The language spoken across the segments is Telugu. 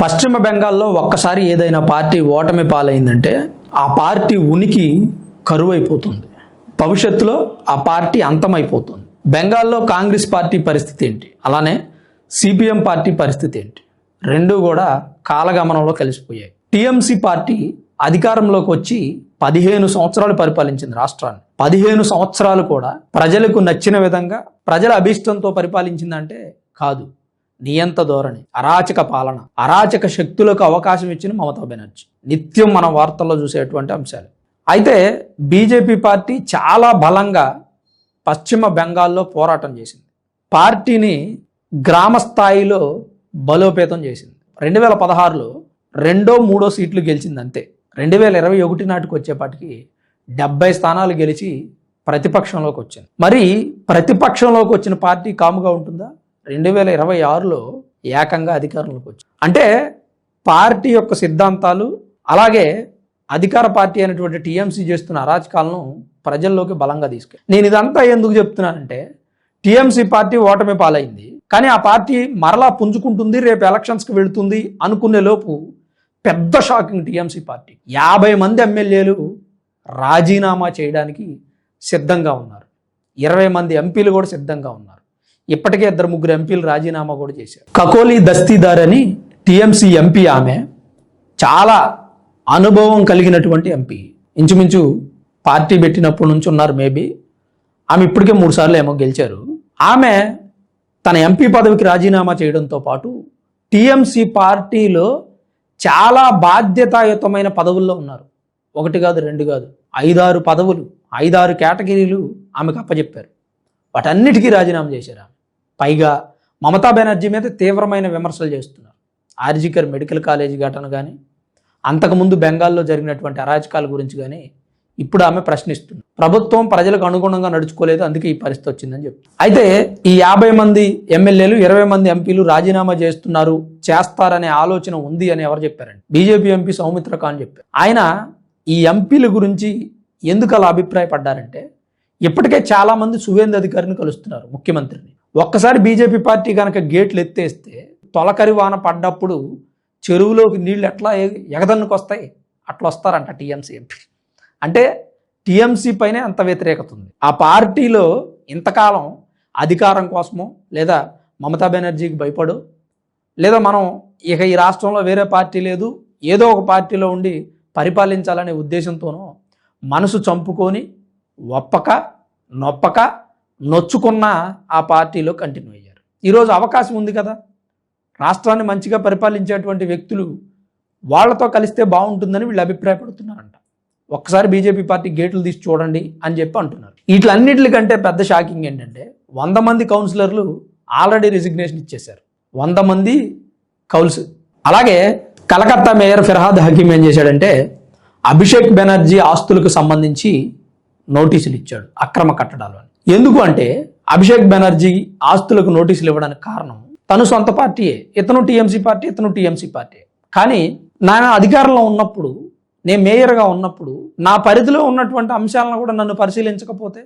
పశ్చిమ బెంగాల్లో ఒక్కసారి ఏదైనా పార్టీ ఓటమి పాలైందంటే ఆ పార్టీ ఉనికి కరువైపోతుంది. భవిష్యత్తులో ఆ పార్టీ అంతమైపోతుంది. బెంగాల్లో కాంగ్రెస్ పార్టీ పరిస్థితి ఏంటి, అలానే సిపిఎం పార్టీ పరిస్థితి ఏంటి, రెండూ కూడా కాలగమనంలో కలిసిపోయాయి. టీఎంసీ పార్టీ అధికారంలోకి వచ్చి 15 సంవత్సరాలు పరిపాలించింది రాష్ట్రాన్ని. 15 సంవత్సరాలు కూడా ప్రజలకు నచ్చిన విధంగా ప్రజల అభీష్టంతో పరిపాలించిందంటే కాదు. నియంత ధోరణి, అరాచక పాలన, అరాచక శక్తులకు అవకాశం ఇచ్చిన మమతా బెనర్జీ నిత్యం మన వార్తల్లో చూసేటువంటి అంశాలు. అయితే బీజేపీ పార్టీ చాలా బలంగా పశ్చిమ బెంగాల్లో పోరాటం చేసింది. పార్టీని గ్రామ స్థాయిలో బలోపేతం చేసింది. 2016లో 2-3 సీట్లు గెలిచింది అంతే. 2021 నాటికి వచ్చేపాటికి 70 స్థానాలు గెలిచి ప్రతిపక్షంలోకి వచ్చింది. మరి ప్రతిపక్షంలోకి వచ్చిన పార్టీ కాముగా ఉంటుందా? 2026లో ఏకంగా అధికారంలోకి వచ్చింది. అంటే పార్టీ యొక్క సిద్ధాంతాలు, అలాగే అధికార పార్టీ అయినటువంటి టీఎంసీ చేస్తున్న అరాచకాలను ప్రజల్లోకి బలంగా తీసుకెళ్ళి. నేను ఇదంతా ఎందుకు చెప్తున్నానంటే, టీఎంసీ పార్టీ ఓటమి పాలైంది, కానీ ఆ పార్టీ మరలా పుంజుకుంటుంది, రేపు ఎలక్షన్స్కి వెళుతుంది అనుకునే లోపు పెద్ద షాకింగ్ టీఎంసీ పార్టీ 50 మంది ఎమ్మెల్యేలు రాజీనామా చేయడానికి సిద్ధంగా ఉన్నారు. 20 మంది ఎంపీలు కూడా సిద్ధంగా ఉన్నారు. ఇప్పటికే 2-3 ఎంపీలు రాజీనామా కూడా చేశారు. కకోలి దస్తీదార్ అని టీఎంసీ ఎంపీ, ఆమె చాలా అనుభవం కలిగినటువంటి ఎంపీ. ఇంచుమించు పార్టీ పెట్టినప్పటి నుంచి ఉన్నారు. మేబీ ఆమె ఇప్పటికే 3 సార్లు ఏమో గెలిచారు. ఆమె తన ఎంపీ పదవికి రాజీనామా చేయడంతో పాటు టీఎంసీ పార్టీలో చాలా బాధ్యతాయుతమైన పదవుల్లో ఉన్నారు. 1 కాదు 2 కాదు, 5-6 పదవులు, 5-6 కేటగిరీలు ఆమెకు అప్పచెప్పారు. వాటన్నిటికీ రాజీనామా చేశారు. పైగా మమతా బెనర్జీ మీద తీవ్రమైన విమర్శలు చేస్తున్నారు. ఆర్జికర్ మెడికల్ కాలేజీ ఘటన కానీ, అంతకుముందు బెంగాల్లో జరిగినటువంటి అరాచకాల గురించి కానీ ఇప్పుడు ఆమె ప్రశ్నిస్తుంది. ప్రభుత్వం ప్రజలకు అనుగుణంగా నడుచుకోలేదు, అందుకే ఈ పరిస్థితి వచ్చిందని చెప్తుంది. అయితే ఈ 50 మంది ఎమ్మెల్యేలు, 20 మంది ఎంపీలు రాజీనామా చేస్తారనే ఆలోచన ఉంది అని ఎవరు చెప్పారండి? బీజేపీ ఎంపీ సౌమిత్ర ఖాన్ చెప్పారు. ఆయన ఈ ఎంపీల గురించి ఎందుకు అలా అభిప్రాయపడ్డారంటే, ఇప్పటికే చాలా మంది సువేందు అధికారిని కలుస్తున్నారు, ముఖ్యమంత్రిని. ఒక్కసారి బీజేపీ పార్టీ కనుక గేట్లు ఎత్తేస్తే తొలకరి వాన పడ్డప్పుడు చెరువులోకి నీళ్లు ఎట్లా ఎగదన్నుకు వస్తాయి, అట్లా వస్తారంట టీఎంసీ ఎంపీ. అంటే టీఎంసీ పైనే అంత వ్యతిరేకత ఉంది. ఆ పార్టీలో ఇంతకాలం అధికారం కోసమో, లేదా మమతా బెనర్జీకి భయపడో, లేదా మనం ఇక ఈ రాష్ట్రంలో వేరే పార్టీ లేదు, ఏదో ఒక పార్టీలో ఉండి పరిపాలించాలనే ఉద్దేశంతోనో మనసు చంపుకొని ఒప్పక నొప్పక నొచ్చుకున్న ఆ పార్టీలో కంటిన్యూ అయ్యారు. ఈరోజు అవకాశం ఉంది కదా, రాష్ట్రాన్ని మంచిగా పరిపాలించేటువంటి వ్యక్తులు వాళ్ళతో కలిస్తే బాగుంటుందని వీళ్ళు అభిప్రాయపడుతున్నారంట. ఒక్కసారి బీజేపీ పార్టీ గేట్లు తీసి చూడండి అని చెప్పి అంటున్నారు. వీటిలన్నిటికంటే పెద్ద షాకింగ్ ఏంటంటే, 100 మంది కౌన్సిలర్లు ఆల్రెడీ రిజిగ్నేషన్ ఇచ్చేశారు. 100 మంది కౌన్స్. అలాగే కలకత్తా మేయర్ ఫిర్హాద్ హకీం ఏం చేశాడంటే, అభిషేక్ బెనర్జీ ఆస్తులకు సంబంధించి నోటీసులు ఇచ్చాడు, అక్రమ కట్టడాలు అని. ఎందుకు అంటే, అభిషేక్ బెనర్జీ ఆస్తులకు నోటీసులు ఇవ్వడానికి కారణం తను సొంత పార్టీయే, ఇతను టీఎంసీ పార్టీ, ఇతను టీఎంసీ పార్టీ. కానీ నేను అధికారంలో ఉన్నప్పుడు, నేను మేయర్గా ఉన్నప్పుడు నా పరిధిలో ఉన్నటువంటి అంశాలను కూడా నన్ను పరిశీలించకపోతే,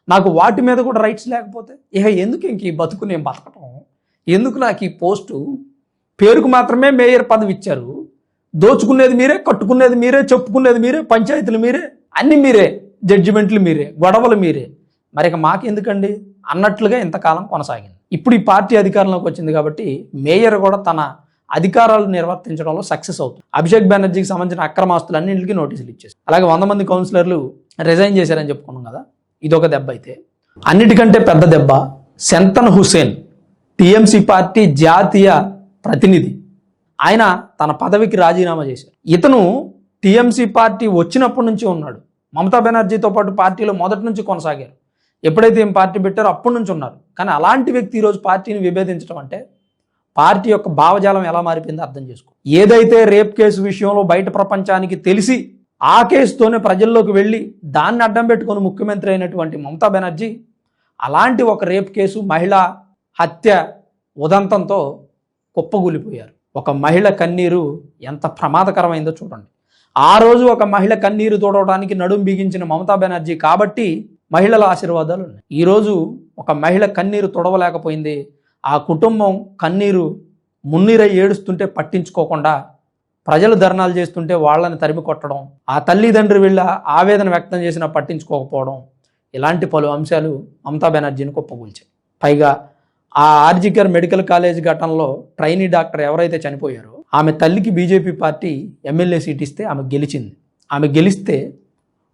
నాకు వాటి మీద కూడా రైట్స్ లేకపోతే, ఇక ఎందుకు ఇంక ఈ బతుకు నేను బతకటం, ఎందుకు నాకు ఈ పోస్టు? పేరుకు మాత్రమే మేయర్ పదవి ఇచ్చారు, దోచుకునేది మీరే, కట్టుకునేది మీరే, చెప్పుకునేది మీరే, పంచాయతీలు మీరే, అన్ని మీరే, జడ్జిమెంట్లు మీరే, గొడవలు మీరే, మరి ఇక మాకు ఎందుకండి అన్నట్లుగా ఇంతకాలం కొనసాగింది. ఇప్పుడు ఈ పార్టీ అధికారంలోకి వచ్చింది కాబట్టి మేయర్ కూడా తన అధికారాలు నిర్వర్తించడంలో సక్సెస్ అవుతుంది. అభిషేక్ బెనర్జీకి సంబంధించిన అక్రమాస్తులన్నింటికి నోటీసులు ఇచ్చేసి, అలాగే 100 మంది కౌన్సిలర్లు రిజైన్ చేశారని చెప్పుకున్నాం కదా, ఇదొక దెబ్బ. అయితే అన్నిటికంటే పెద్ద దెబ్బ సెంతన్ హుసేన్, టీఎంసీ పార్టీ జాతీయ ప్రతినిధి. ఆయన తన పదవికి రాజీనామా చేశారు. ఇతను టీఎంసీ పార్టీ వచ్చినప్పటి నుంచి ఉన్నాడు, మమతా బెనర్జీతో పాటు పార్టీలో మొదటి నుంచి కొనసాగారు. ఎప్పుడైతే ఏం పార్టీ పెట్టారో అప్పటి నుంచి ఉన్నారు. కానీ అలాంటి వ్యక్తి ఈరోజు పార్టీని విభేదించడం అంటే పార్టీ యొక్క భావజాలం ఎలా మారిపోయిందో అర్థం చేసుకో. ఏదైతే రేప్ కేసు విషయంలో బయట ప్రపంచానికి తెలిసి ఆ కేసుతోనే ప్రజల్లోకి వెళ్ళి దాన్ని అడ్డం పెట్టుకొని ముఖ్యమంత్రి అయినటువంటి మమతా బెనర్జీ, అలాంటి ఒక రేప్ కేసు, మహిళా హత్య ఉదంతంతో కుప్పగూలిపోయారు. ఒక మహిళ కన్నీరు ఎంత ప్రమాదకరమైందో చూడండి. ఆ రోజు ఒక మహిళ కన్నీరు తోడవడానికి నడుం బిగించిన మమతా బెనర్జీ కాబట్టి మహిళల ఆశీర్వాదాలు ఉన్నాయి. ఈరోజు ఒక మహిళ కన్నీరు తొడవలేకపోయింది, ఆ కుటుంబం కన్నీరు మున్నీరై ఏడుస్తుంటే పట్టించుకోకుండా ప్రజలు ధర్నాలు చేస్తుంటే వాళ్ళని తరిమి కొట్టడం, ఆ తల్లిదండ్రులు వీళ్ళ ఆవేదన వ్యక్తం చేసినా పట్టించుకోకపోవడం, ఇలాంటి పలు అంశాలు మమతా బెనర్జీని కుప్పకూల్చాయి. పైగా ఆ ఆర్జికర్ మెడికల్ కాలేజ్ ఘటనలో ట్రైనీ డాక్టర్ ఎవరైతే చనిపోయారో ఆమె తల్లికి బీజేపీ పార్టీ ఎమ్మెల్యే సీట్ ఇస్తే ఆమె గెలిచింది. ఆమె గెలిస్తే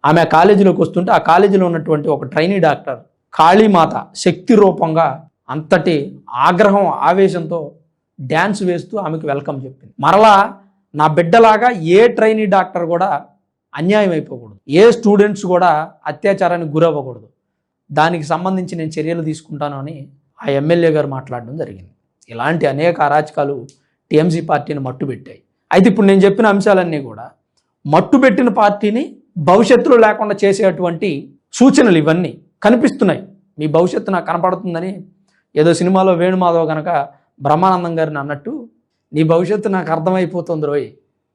ఆమె కాలేజీలోకి వస్తుంటే ఆ కాలేజీలో ఉన్నటువంటి ఒక ట్రైనీ డాక్టర్ కాళీమాత శక్తి రూపంగా అంతటి ఆగ్రహం ఆవేశంతో డ్యాన్స్ వేస్తూ ఆమెకు వెల్కమ్ చెప్పింది. మరలా నా బిడ్డలాగా ఏ ట్రైనీ డాక్టర్ కూడా అన్యాయం అయిపోకూడదు, ఏ స్టూడెంట్స్ కూడా అత్యాచారానికి గురవ్వకూడదు, దానికి సంబంధించి నేను చర్యలు తీసుకుంటాను అని ఆ ఎమ్మెల్యే గారు మాట్లాడడం జరిగింది. ఇలాంటి అనేక అరాచకాలు టీఎంసీ పార్టీని మట్టుబెట్టాయి. అయితే ఇప్పుడు నేను చెప్పిన అంశాలన్నీ కూడా మట్టుబెట్టిన పార్టీని భవిష్యత్తులో లేకుండా చేసేటువంటి సూచనలు ఇవన్నీ కనిపిస్తున్నాయి. మీ భవిష్యత్తు నాకు కనపడుతుందని ఏదో సినిమాలో వేణుమాధవ్ కనుక బ్రహ్మానందం గారిని అన్నట్టు నీ భవిష్యత్తు నాకు అర్థమైపోతుంది రోయ్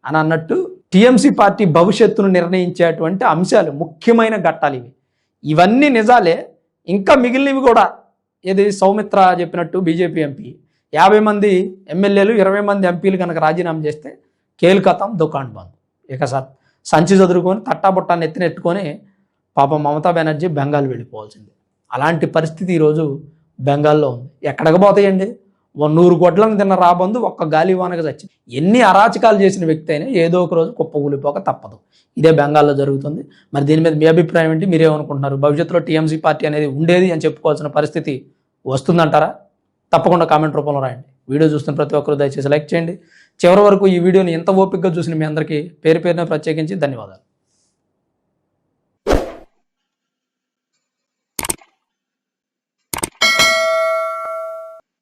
అని అన్నట్టు టీఎంసీ పార్టీ భవిష్యత్తును నిర్ణయించేటువంటి అంశాలు ముఖ్యమైన ఘట్టాలు ఇవి. ఇవన్నీ నిజాలే. ఇంకా మిగిలినవి కూడా ఏది సౌమిత్ర చెప్పినట్టు బీజేపీ ఎంపీ 50 మంది ఎమ్మెల్యేలు 20 మంది ఎంపీలు కనుక రాజీనామా చేస్తే కేల్కతం దుకాణ్ బంద్. ఇక సంచి చదువుకొని తట్టాబుట్టాన్ని ఎత్తినెట్టుకొని పాపం మమతా బెనర్జీ బెంగాల్ వెళ్ళిపోవాల్సింది. అలాంటి పరిస్థితి ఈరోజు బెంగాల్లో ఉంది. ఎక్కడికి పోతాయండి? 100 గొడ్లను తిన్న రాబందు ఒక్క గాలివానగా చచ్చింది. ఎన్ని అరాచకాలు చేసిన వ్యక్తి అయినా ఏదో ఒక రోజు కుప్పకూలిపోక తప్పదు. ఇదే బెంగాల్లో జరుగుతుంది. మరి దీని మీద మీ అభిప్రాయం ఏంటి? మీరేమనుకుంటున్నారు? భవిష్యత్తులో టీఎంసీ పార్టీ అనేది ఉండేది అని చెప్పుకోవాల్సిన పరిస్థితి వస్తుందంటారా? తప్పకుండా కామెంట్ రూపంలో రాయండి. వీడియో చూస్తున్న ప్రతి ఒక్కరు దయచేసి లైక్ చేయండి. చివరి వరకు ఈ వీడియోని ఎంత ఓపికగా చూసిన మీ అందరికీ పేరు పేరున ప్రత్యేకించి ధన్యవాదాలు.